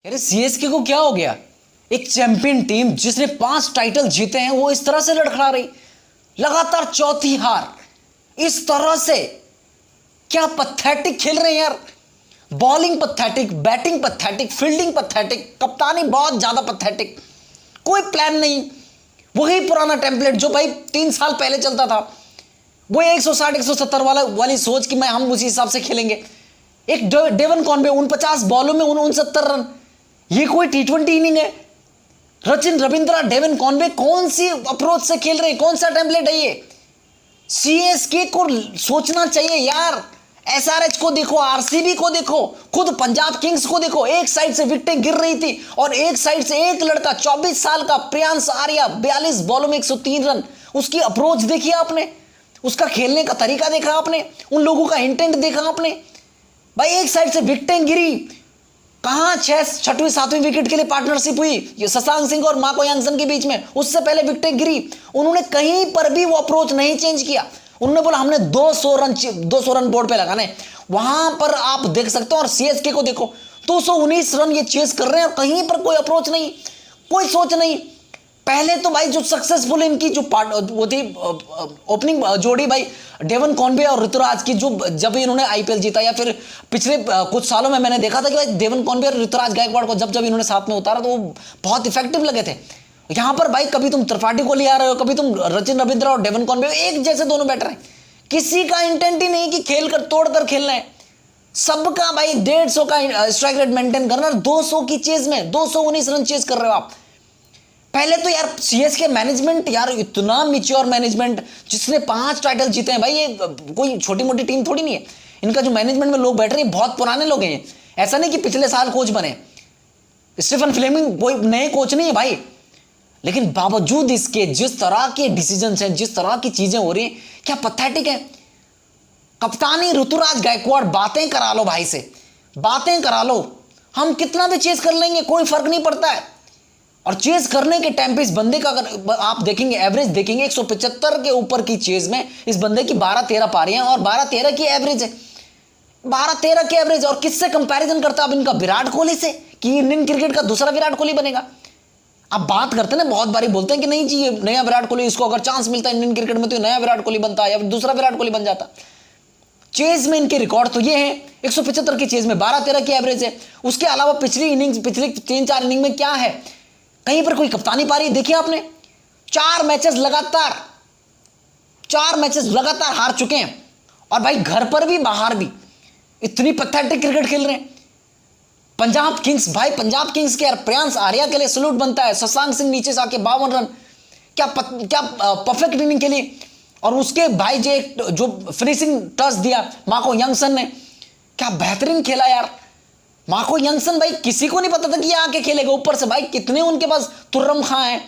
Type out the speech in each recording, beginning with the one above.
अरे सीएसके को क्या हो गया? एक चैंपियन टीम जिसने 5 टाइटल जीते हैं वो इस तरह से लड़खड़ा रही, लगातार चौथी हार। इस तरह से क्या पथेटिक खेल रहे हैं यार। Bowling pathetic, batting pathetic, fielding pathetic, कप्तानी बहुत ज्यादा पथेटिक, कोई प्लान नहीं। वही पुराना टेम्पलेट जो भाई 3 साल पहले चलता था, वो 160 170 वाली सोच कि हम उसी हिसाब से खेलेंगे। एक डेवन कॉनवे 49 बॉलों में 69 रन, ये कोई T20 इनिंग है? सचिन रविंद्रा, डेवन कॉनवे कौन सी अप्रोच से खेल रहे हैं? कौन सा टेम्पलेट है ये? सीएसके को सोचना चाहिए यार। एसआरएच को देखो, आरसीबी को देखो, खुद पंजाब किंग्स को देखो। एक साइड से विकेटें गिर रही थी और एक साइड से एक लड़का 24 साल का प्रियांश आर्या 42 बॉलों में 103 रन। उसकी अप्रोच देखिए आपने, उसका खेलने का तरीका देखा आपने, उन लोगों का इंटेंट देखा आपने। भाई एक साइड से विकेटें गिरी, कहां 6वीं 7वीं विकेट के लिए पार्टनरशिप हुई ये शशांक सिंह और मार्को यंगसन के बीच में, उससे पहले विकेटें गिरी। उन्होंने कहीं पर भी वो अप्रोच नहीं चेंज किया। उन्होंने बोला हमने 200 रन बोर्ड पे लगाने। वहां पर आप देख सकते हो। और सीएसके को देखो, 219 रन ये चेस कर रहे हैं और कहीं पर कोई अप्रोच नहीं, कोई सोच नहीं। पहले तो भाई जो सक्सेसफुल इनकी जो वो थी ओपनिंग जोड़ी भाई डेवन कॉनवे और ऋतुराज की, जो जब इन्होंने आईपीएल जीता या फिर पिछले कुछ सालों में मैंने देखा था कि भाई डेवन कॉनवे और ऋतुराज गायकवाड़ को जब इन्होंने साथ में उतारा तो वो बहुत इफेक्टिव लगे थे। यहां पर भाई कभी तुम त्रिपाठी को ले आ रहे हो, कभी तुम सचिन रविंद्रा और डेवन कॉनवे, एक जैसे दोनों बैटर हैं। किसी का इंटेंट ही नहीं कि खेल कर तोड़कर खेलना है। सबका भाई 150 का स्ट्राइक रेट मेंटेन करना, 200 की चेज में 219 रन चेज कर रहे हो आप। पहले तो यार सीएसके मैनेजमेंट यार इतना मैच्योर मैनेजमेंट, जिसने 5 टाइटल जीते हैं भाई। ये कोई छोटी मोटी टीम थोड़ी नहीं है। इनका जो मैनेजमेंट में लोग बैठ रहे हैं बहुत पुराने लोग हैं। ऐसा नहीं कि पिछले साल कोच बने। स्टीफन फ्लेमिंग कोई नए कोच नहीं है भाई। लेकिन बावजूद इसके जिस तरह के डिसीजंस हैं, जिस तरह की चीजें हो रही हैं, क्या पथेटिक है। कप्तानी ऋतुराज गायकवाड़, बातें करा लो भाई से, बातें करा लो। हम कितना भी चेस कर लेंगे, कोई फर्क नहीं पड़ता है। और चेज करने के टाइम पे इस बंदे का अगर आप देखेंगे एवरेज देखेंगे 175 के ऊपर की चेज में इस बंदे की 12-13 पारियां और 12-13 की एवरेज है। 12-13 की एवरेज। और किससे कंपैरिजन करता है अब इनका? विराट कोहली से, कि इंडियन क्रिकेट का दूसरा विराट कोहली बनेगा। अब बात करते हैं ना, बहुत बारी बोलते हैं कि नहीं जी ये नया विराट कोहली, इसको अगर चांस मिलता है इंडियन क्रिकेट में तो नया विराट कोहली बनता है या फिर दूसरा विराट कोहली बन जाता। चेज में इनके रिकॉर्ड तो ये है, 175 की चेज में 12-13 की एवरेज है। उसके अलावा पिछली 3-4 इनिंग में क्या है? कहीं पर कोई कप्तानी पारी देखिए आपने? 4 मैचेस लगातार हार चुके हैं। और भाई घर पर भी बाहर भी इतनी पथेटिक क्रिकेट खेल रहे हैं। पंजाब किंग्स भाई, पंजाब किंग्स के यार प्रियांश आर्या के लिए सलूट बनता है। शशांक सिंह नीचे से आके 52 रन, क्या परफेक्ट इनिंग के लिए। और उसके भाई जो फिनिशिंग टच दिया मार्को यंगसन ने, क्या बेहतरीन खेला यार। मार्को यंगसन भाई किसी को नहीं पता था कि ये आके खेलेगा। ऊपर से भाई कितने उनके पास तुर्रम खां हैं।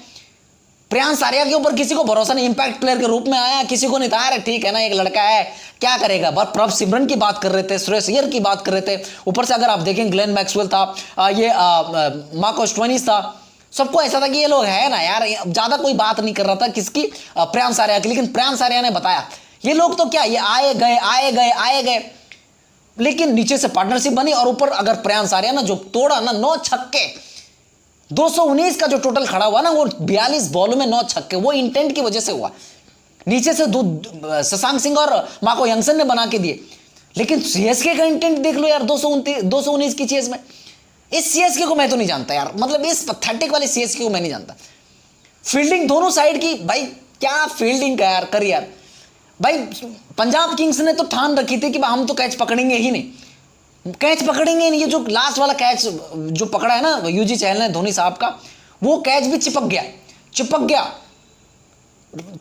प्रियांश आर्या के ऊपर किसी को भरोसा नहीं, इंपैक्ट प्लेयर के रूप में आया, किसी को नहीं था। अरे ठीक है ना, एक लड़का है क्या करेगा। बस प्रभ सिमरन की बात कर रहे थे, सुरेश अय्यर की बात कर रहे थे। ऊपर से अगर आप देखें ग्लेन मैक्सवेल था, ये मार्को स्टोइनिस था। सबको ऐसा था कि ये लोग है ना यार, ज्यादा कोई बात नहीं कर रहा था किसकी, प्रियांश आर्या की। लेकिन प्रियांश आर्या ने बताया ये लोग तो क्या, ये आए गए लेकिन नीचे से पार्टनरशिप बनी। और ऊपर अगर प्रियांश आर्या ना जो तोड़ा ना 9 छक्के, 219 का जो टोटल खड़ा हुआ ना, वो 42 बॉलों में 9 छक्के, वो इंटेंट की वजह से हुआ। नीचे से शशांक सिंह और मार्को यंगसन ने बना के दिए। लेकिन सीएसके का इंटेंट देख लो यार, 219 की चेज में। इस सीएसके को मैं तो नहीं जानता यार, मतलब इस पैथेटिक वाले सीएसके को मैं नहीं जानता। फील्डिंग दोनों साइड की भाई, क्या फील्डिंग का यार कर यार। भाई पंजाब किंग्स ने तो ठान रखी थी कि हम तो कैच पकड़ेंगे ही नहीं, कैच पकड़ेंगे नहीं। ये जो लास्ट वाला कैच जो पकड़ा है ना यूजी चहल ने धोनी साहब का, वो कैच भी चिपक गया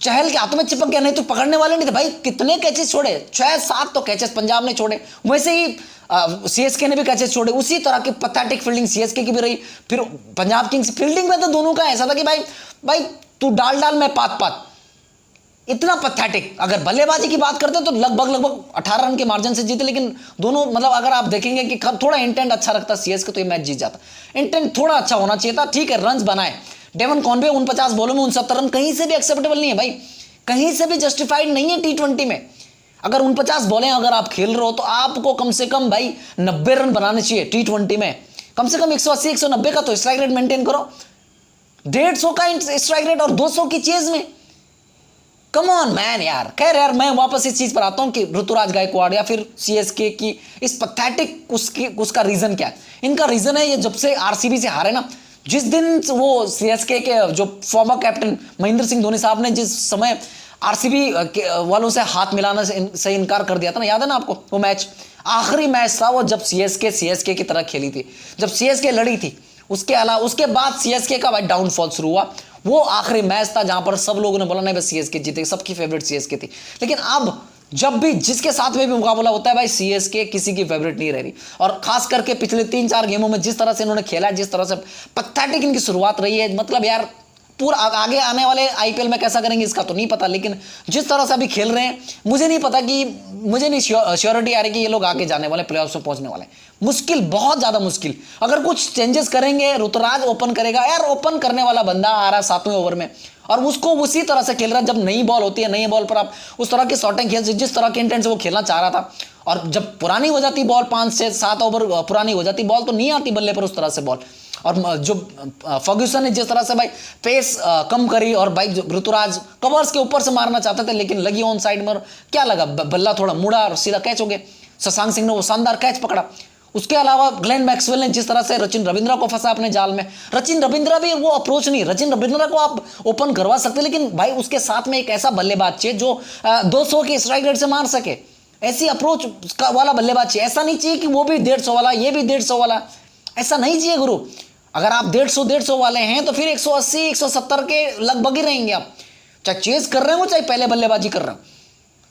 चहल के हाथों में चिपक गया। नहीं तो पकड़ने वाले नहीं थे भाई। कितने कैचेस छोड़े, 6-7 तो कैचेस पंजाब ने छोड़े। वैसे ही सीएसके ने भी कैचेस छोड़े। उसी तरह की पैथेटिक फील्डिंग सीएसके की भी रही। फिर पंजाब किंग्स फील्डिंग में तो दोनों का ऐसा था कि भाई तू डाल मैं पात, इतना पैथेटिक। अगर बल्लेबाजी की बात करते तो लगभग 18 रन के मार्जिन से जीते। लेकिन दोनों मतलब अगर आप देखेंगे कि थोड़ा इंटेंट अच्छा रखता सीएसके तो ये मैच जीत जाता। इंटेंट थोड़ा अच्छा होना चाहिए था। ठीक है, रन बनाए। डेवन कॉनवे 49 बॉलों में 69 रन कहीं से भी एक्सेप्टेबल नहीं है भाई, कहीं से भी जस्टिफाइड नहीं है T20 में। अगर 49 बॉलें अगर आप खेल रहे हो तो आपको कम से कम भाई 90 रन बनाने चाहिए T20 में। कम से कम 180 190 का तो स्ट्राइक रेट मेंटेन करो। 150 का स्ट्राइक रेट और 200 की चेज में, कम ऑन मैन यार। खैर यार, मैं वापस इस चीज पर आता हूं कि ऋतुराज गायकवाड़ या फिर सीएसके की इस पैथेटिक उसका रीजन क्या है। इनका रीजन है, ये जब से आरसीबी से हारे ना, जिस दिन वो सीएसके के जो फॉर्मर कैप्टन महेंद्र सिंह धोनी साहब ने जिस समय आरसीबी वालों से हाथ मिलाने से इनकार कर दिया था ना, याद है ना आपको वो मैच, आखिरी मैच था वो जब सीएसके की तरह खेली थी, जब सीएसके लड़ी थी। उसके अलावा उसके बाद सीएसके का भाई डाउनफॉल शुरू हुआ। वो आखिरी मैच था जहां पर सब लोगों ने बोला नहीं बस सीएसके जीते, सबकी फेवरेट सीएसके थी। लेकिन अब जब भी जिसके साथ में भी मुकाबला होता है भाई, सीएसके किसी की फेवरेट नहीं रह रही। और खास करके पिछले 3-4 गेमों में जिस तरह से इन्होंने खेला है, जिस तरह से पैथेटिक इनकी शुरुआत रही है, मतलब यार पूरा आगे आने वाले आईपीएल में कैसा करेंगे इसका तो नहीं पता, लेकिन जिस तरह से अभी खेल रहे हैं, मुझे नहीं श्योरिटी आ रही कि ये लोग आगे जाने वाले, प्लेऑफ्स में पहुंचने वाले। मुश्किल, बहुत ज्यादा मुश्किल। अगर कुछ चेंजेस करेंगे, ऋतुराज ओपन करेगा यार, ओपन करने वाला बंदा आ रहा है 7वें ओवर में और उसको उसी तरह से खेल रहा है। जब नई बॉल होती है, नई बॉल पर आप उस तरह की शॉटिंग खेल, जिस तरह के इंटेंट से वो खेलना चाह रहा था, और जब पुरानी हो जाती बॉल, 5-6-7 ओवर पुरानी हो जाती बॉल, तो नहीं आती बल्ले पर उस तरह से बॉल। और जो फर्ग्यूसन ने जिस तरह से भाई पेस कम करी, और भाई ऋतुराज कवर्स के ऊपर से मारना चाहते थे लेकिन लगी ऑन साइड में, क्या लगा, बल्ला थोड़ा मुड़ा और सीधा कैच हो गया। शशांक सिंह ने वो शानदार कैच पकड़ा। उसके अलावा ग्लेन मैक्सवेल ने जिस तरह से रचिन रविंद्रा को फंसा अपने जाल में, रचिन रविंद्रा भी वो अप्रोच नहीं, रचिन रविंद्रा को आप ओपन करवा सकते, लेकिन भाई उसके साथ में एक ऐसा बल्लेबाज चाहिए जो 200 के स्ट्राइक रेट से मार सके। ऐसी अप्रोच वाला बल्लेबाज चाहिए। ऐसा नहीं चाहिए कि वो भी 150 वाला, ये भी 150 वाला, ऐसा नहीं चाहिए गुरु। अगर आप 150 वाले हैं तो फिर 180 170 के लगभग ही रहेंगे आप, चाहे चेज कर रहे हो चाहे पहले बल्लेबाजी कर रहे हो।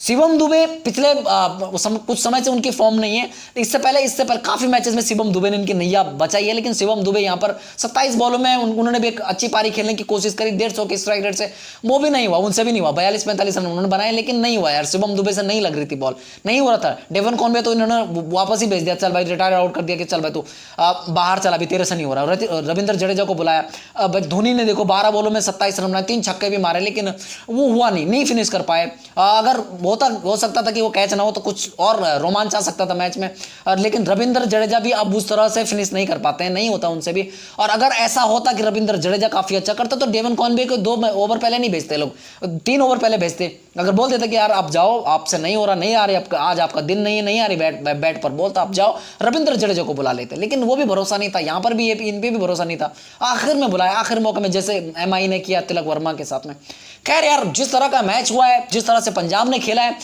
शिवम दुबे पिछले कुछ समय से उनकी फॉर्म नहीं है। इससे पहले काफी मैचेस में शिवम दुबे ने इनकी नैया बचाई है, लेकिन शिवम दुबे यहाँ पर 27 बॉलों में उन्होंने भी एक अच्छी पारी खेलने की कोशिश करी 150 के स्ट्राइक रेट से, वो भी नहीं हुआ, उनसे भी नहीं हुआ। 42-45 रन उन्होंने बनाए लेकिन नहीं हुआ यार, शिवम दुबे से नहीं लग रही थी बॉल, नहीं हो रहा था। डेवन कॉनवे तो इन्होंने वापस ही भेज दिया, चल भाई रिटायर आउट कर दिया कि चल भाई तू बाहर चला, भी तेरे से नहीं हो रहा। रविंद्र जडेजा को बुलाया, धोनी ने देखो 12 बॉलों में 27 रन बनाए, 3 छक्के भी मारे, लेकिन वो हुआ नहीं फिनिश कर पाए। अगर हो सकता था कि वो कैच ना हो तो कुछ और रोमांच आ सकता था मैच में, लेकिन रविंद्र जडेजा भी अब उस तरह से फिनिश नहीं कर पाते हैं, नहीं होता उनसे भी। और अगर ऐसा होता कि रविंद्र जडेजा काफी अच्छा करता तो डेवन कॉनवे को 2 ओवर पहले नहीं भेजते लोग, 3 ओवर पहले भेजते। अगर बोल देते कि यार आप जाओ, आपसे नहीं हो रहा, नहीं आ रही, आज आपका दिन नहीं है, नहीं आ रही बैट पर बोलता, आप जाओ, रविंद्र जडेजा को बुला लेते। लेकिन वो भी भरोसा नहीं था, यहाँ पर भी इन पे भी भरोसा नहीं था। आखिर में बुलाया, आखिर मौके में, जैसे एमआई ने किया तिलक वर्मा के साथ में। खैर यार, जिस तरह का मैच हुआ है, जिस तरह से पंजाब ने खेला है,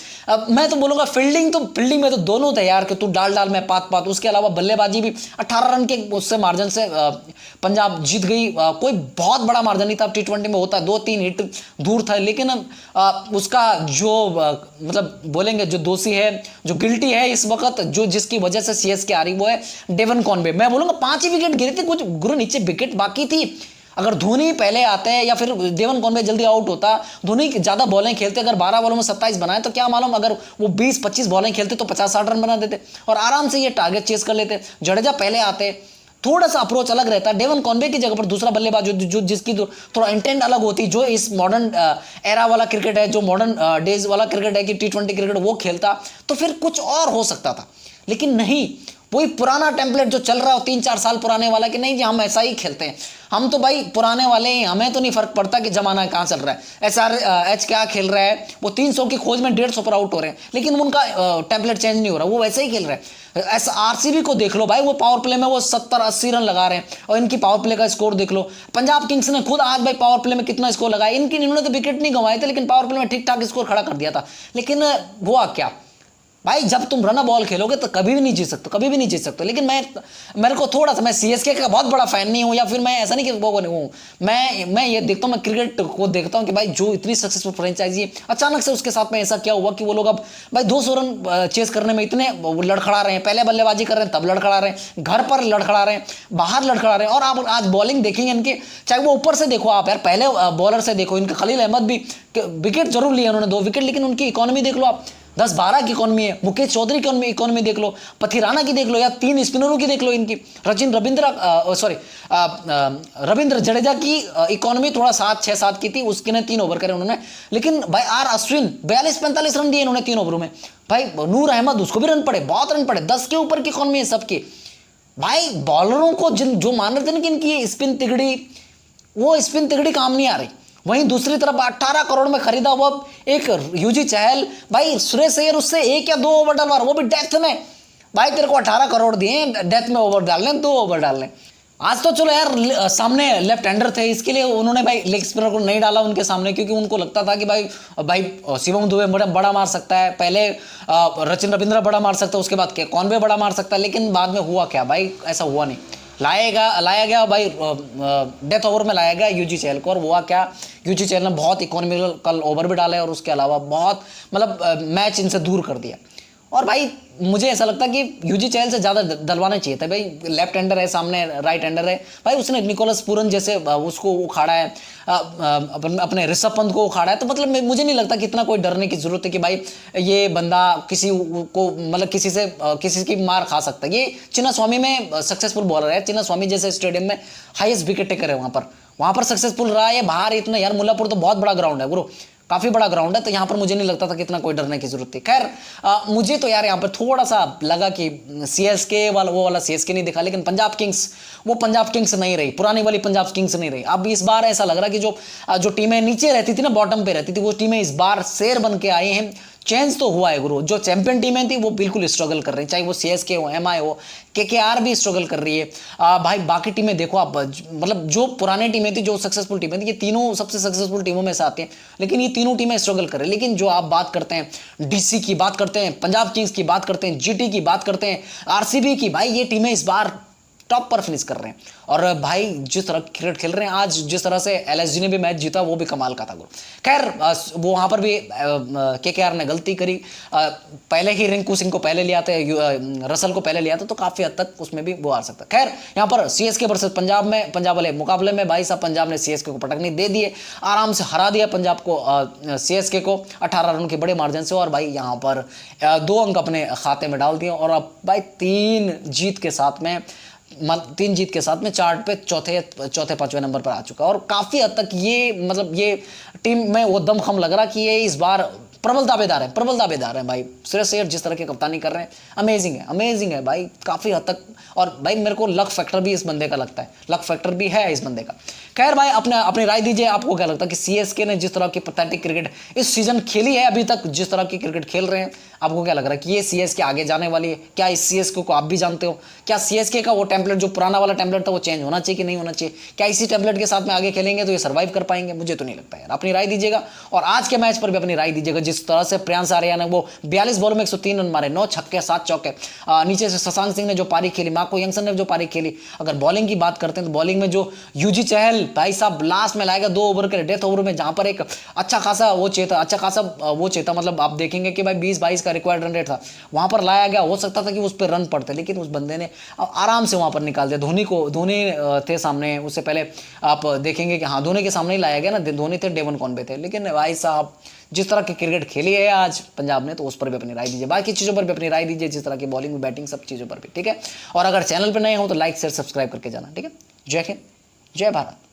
मैं तो बोलूंगा फील्डिंग में तो दोनों थे यार, कि तू डाल में पात। उसके अलावा बल्लेबाजी भी 18 रन के उससे मार्जिन से पंजाब जीत गई। कोई बहुत बड़ा मार्जिन नहीं था, T20 में होता है 2-3 हिट दूर था, लेकिन उसका जो मतलब बोलेंगे जो दोषी है, जो गिल्टी है इस वक्त, जो जिसकी वजह से सीएसके आ रही, वो है डेवन कॉनवे। मैं बोलूंगा 5 ही विकेट गिरी थी, कुछ गुरु नीचे विकेट बाकी थी। अगर धोनी पहले आते हैं या फिर डेवन कॉनवे जल्दी आउट होता, धोनी ज्यादा बॉलें खेलते, अगर 12 बॉलों में 27 बनाए तो क्या मालूम, अगर वो 20-25 बॉलें खेलते तो 50-60 रन बना देते और आराम से ये टारगेट चेस कर लेते। जडेजा पहले आते, थोड़ा सा अप्रोच अलग रहता। डेवन कॉनवे की जगह पर दूसरा बल्लेबाज जो जिसकी थोड़ा इंटेंट अलग होती, जो इस मॉडर्न एरा वाला क्रिकेट है, जो मॉडर्न डेज वाला क्रिकेट है कि T20 क्रिकेट, वो खेलता तो फिर कुछ और हो सकता था। लेकिन नहीं, वही पुराना टेम्पलेट जो चल रहा हो 3-4 साल पुराने वाला, कि नहीं जी हम ऐसा ही खेलते हैं, हम तो भाई पुराने वाले हैं, हमें तो नहीं फर्क पड़ता कि जमाना कहाँ चल रहा है, SRH क्या खेल रहा है, वो 300 की खोज में 150 पर आउट हो रहे हैं, लेकिन उनका टेम्पलेट चेंज नहीं हो रहा, वो वैसे ही खेल रहे हैं। आरसीबी को देख लो भाई, वो पावर प्ले में वो 70-80 रन लगा रहे हैं, और इनकी पावर प्ले का स्कोर देख लो। पंजाब किंग्स ने खुद आज भाई पावर प्ले में कितना स्कोर लगाया, इन्होंने तो विकेट नहीं गंवाए थे, लेकिन पावर प्ले में ठीक ठाक स्कोर खड़ा कर दिया था। लेकिन हुआ क्या भाई, जब तुम रन बॉल खेलोगे तो कभी भी नहीं जीत सकते, लेकिन मेरे को थोड़ा सा, मैं सीएसके का बहुत बड़ा फैन नहीं हूं, या फिर मैं ऐसा नहीं कि वो नहीं हूं, मैं ये देखता हूं, मैं क्रिकेट को देखता हूं कि भाई जो इतनी सक्सेसफुल फ्रेंचाइजी, अचानक से उसके साथ में ऐसा क्या हुआ कि वो लोग अब भाई 200 रन चेस करने में इतने लड़खड़ा रहे हैं। पहले बल्लेबाजी कर रहे हैं तब लड़खड़ा रहे हैं, घर पर लड़खड़ा रहे हैं, बाहर लड़खड़ा रहे हैं, और आप आज बॉलिंग देखेंगे इनके, चाहे वो ऊपर से देखो आप यार, पहले बॉलर से देखो, इनका खलील अहमद भी विकेट जरूर लिए उन्होंने, 2 विकेट, लेकिन उनकी इकोनॉमी देख लो आप, 10-12 की इकोनॉमी है। मुकेश चौधरी की इकोनॉमी देख लो, पथिराना की देख लो, या 3 स्पिनरों की देख लो इनकी। रविंद्र जडेजा की इकोनॉमी थोड़ा 6-7 की थी, उसके ने 3 ओवर करे उन्होंने, लेकिन भाई आर अश्विन 42-45 रन दिए इन्होंने 3 ओवरों में। भाई नूर अहमद, उसको भी रन पड़े, बहुत रन पड़े, 10 के ऊपर की इकोनॉमी है सबकी। भाई बॉलरों को जिन जो मान रहे थे ना कि इनकी स्पिन तिगड़ी, वो स्पिन तिगड़ी काम नहीं आ रही। वहीं दूसरी तरफ 18 करोड़ में खरीदा हुआ एक युजी चहल, भाई सुरेश अय्यर उससे 1 या 2 ओवर डलवा रहा, वो भी डेथ में। भाई तेरे को 18 करोड़ दिए, डेथ में ओवर डालने, 2 ओवर डालने। आज तो चलो यार सामने लेफ्ट हैंडर थे, इसके लिए उन्होंने भाई लेग स्पिनर को नहीं डाला उनके सामने, क्योंकि उनको लगता था कि भाई शिवम दुबे बड़ा मार सकता है, पहले सचिन रविंद्र बड़ा मार सकता है, उसके बाद कॉनवे बड़ा मार सकता है। लेकिन बाद में हुआ क्या भाई, ऐसा हुआ नहीं। लाया गया भाई डेथ ओवर में लाया गया यूजी चहल को, और हुआ क्या, यूजी चहल ने बहुत इकोनॉमिकल ओवर भी डाले और उसके अलावा बहुत मतलब मैच इनसे दूर कर दिया। और भाई मुझे ऐसा लगता है कि यूजी चहल से ज़्यादा डलवाना चाहिए था। भाई लेफ्ट हैंडर है, सामने राइट हैंडर है, भाई उसने निकोलस पूरन जैसे उसको उखाड़ा है, अपने ऋषभ पंत को उखाड़ा है। तो मतलब मुझे नहीं लगता कि इतना कोई डरने की जरूरत है कि भाई ये बंदा किसी को मतलब किसी की मार खा सकता है। ये चिन्नास्वामी में सक्सेसफुल बॉलर है, चिन्नास्वामी जैसे स्टेडियम में हाईएस्ट विकेट टेकर है, वहाँ पर सक्सेसफुल रहा है। बाहर इतना यार मुल्लापुर तो बहुत बड़ा ग्राउंड है गुरु, काफी बड़ा ग्राउंड है, तो यहाँ पर मुझे नहीं लगता था कि इतना कोई डरने की जरूरत थी। खैर मुझे तो यार यहाँ पर थोड़ा सा लगा कि सीएसके वाला सीएसके नहीं दिखा, लेकिन पंजाब किंग्स वो पंजाब किंग्स नहीं रही, पुरानी वाली पंजाब किंग्स नहीं रही। अब इस बार ऐसा लग रहा है कि जो टीमें नीचे रहती थी ना, बॉटम पे रहती थी, वो टीमें इस बार शेर बन के आए हैं। चेंज तो हुआ है गुरु, जो चैंपियन टीमें थी वो बिल्कुल स्ट्रगल कर रही, चाहे वो सीएसके हो, एमआई हो, केकेआर भी स्ट्रगल कर रही है। भाई बाकी टीमें देखो आप, मतलब जो पुरानी टीमें थी, जो सक्सेसफुल टीमें थी, ये तीनों सबसे सक्सेसफुल टीमों में से आती हैं, लेकिन ये तीनों टीमें स्ट्रगल कर रही है। लेकिन जो आप बात करते हैं डीसी की, बात करते हैं पंजाब किंग्स की, बात करते हैं जीटी की, बात करते हैं आरसीबी की, भाई ये टीमें इस बार टॉप पर फिनिश कर रहे हैं। और भाई जिस तरह क्रिकेट खेल रहे हैं आज, जिस तरह से एलएसजी ने भी मैच जीता, वो भी कमाल का था गुरु। खैर वो वहां पर भी केकेआर ने गलती करी, पहले ही रिंकू सिंह को पहले लिया था, रसल को पहले लिया था, तो काफी हद तक उसमें भी वो आ सकता। खैर यहाँ पर सीएसके वर्सेस पंजाब वाले मुकाबले में भाई साहब पंजाब ने सीएसके को पटकनी दे दिए, आराम से हरा दिया पंजाब को, सीएसके को 18 रन के बड़े मार्जिन से। और भाई यहाँ पर 2 अंक अपने खाते में डाल दिए, और अब भाई 3 जीत के साथ में चार्ट पे चौथे 5वें नंबर पर आ चुका। और काफी हद तक ये मतलब ये टीम में वो दमखम लग रहा कि ये इस बार प्रबल दावेदार हैं भाई। सुरेश अय्यर जिस तरह की कप्तानी कर रहे हैं, अमेजिंग है भाई, काफी हद तक। और भाई मेरे को लक फैक्टर भी इस बंदे का लगता है, लक फैक्टर भी है इस बंदे का। खैर भाई अपनी राय दीजिए, आपको क्या लगता है कि सीएसके ने जिस तरह की पैथेटिक क्रिकेट इस सीजन खेली है, अभी तक जिस तरह की क्रिकेट खेल रहे हैं, आपको क्या लग रहा है कि ये सीएसके आगे जाने वाली है? क्या इस सीएसके को आप भी जानते हो? क्या सीएसके का वो टेम्पलेट, जो पुराना वाला टेम्पलेट था, वो चेंज होना चाहिए कि नहीं होना चाहिए? क्या इसी टेम्पलेट के साथ में आगे खेलेंगे तो ये सर्वाइव कर पाएंगे? मुझे तो नहीं लगता यार। अपनी राय दीजिएगा, और आज के मैच पर भी अपनी राय दीजिएगा। जिस तरह से प्रियांश आर्या ने वो 42 बॉल में 103 रन मारे, 9 छक्के 7 चौके, नीचे से शशांक सिंह ने जो पारी खेली, मार्को यंगसन ने जो पारी खेली। अगर बॉलिंग की बात करते हैं तो बॉलिंग में जो यूजी चहल भाई साहब लास्ट में लाएगा 2 ओवर के डेथ ओवर में, जहां पर एक अच्छा खासा वो चेता मतलब आप देखेंगे कि भाई 20-22 का रिक्वायर्ड रन रेट था, वहां पर लाया गया। हो सकता था कि उस पर रन पड़ते, लेकिन उस बंदे ने आराम से वहां पर निकाल दिया। धोनी थे सामने, उससे पहले आप देखेंगे कि हाँ धोनी के सामने ही लाया गया ना, धोनी थे, डेवन कॉनवे थे। लेकिन भाई साहब जिस तरह की क्रिकेट खेली है आज पंजाब ने, तो उस पर भी अपनी राय दीजिए, बाकी चीज़ों पर भी अपनी राय दीजिए, जिस तरह की बॉलिंग बैटिंग सब चीज़ों पर भी, ठीक है। और अगर चैनल पर नए हो तो लाइक शेयर सब्सक्राइब करके जाना, ठीक है। जय हिंद, जय भारत।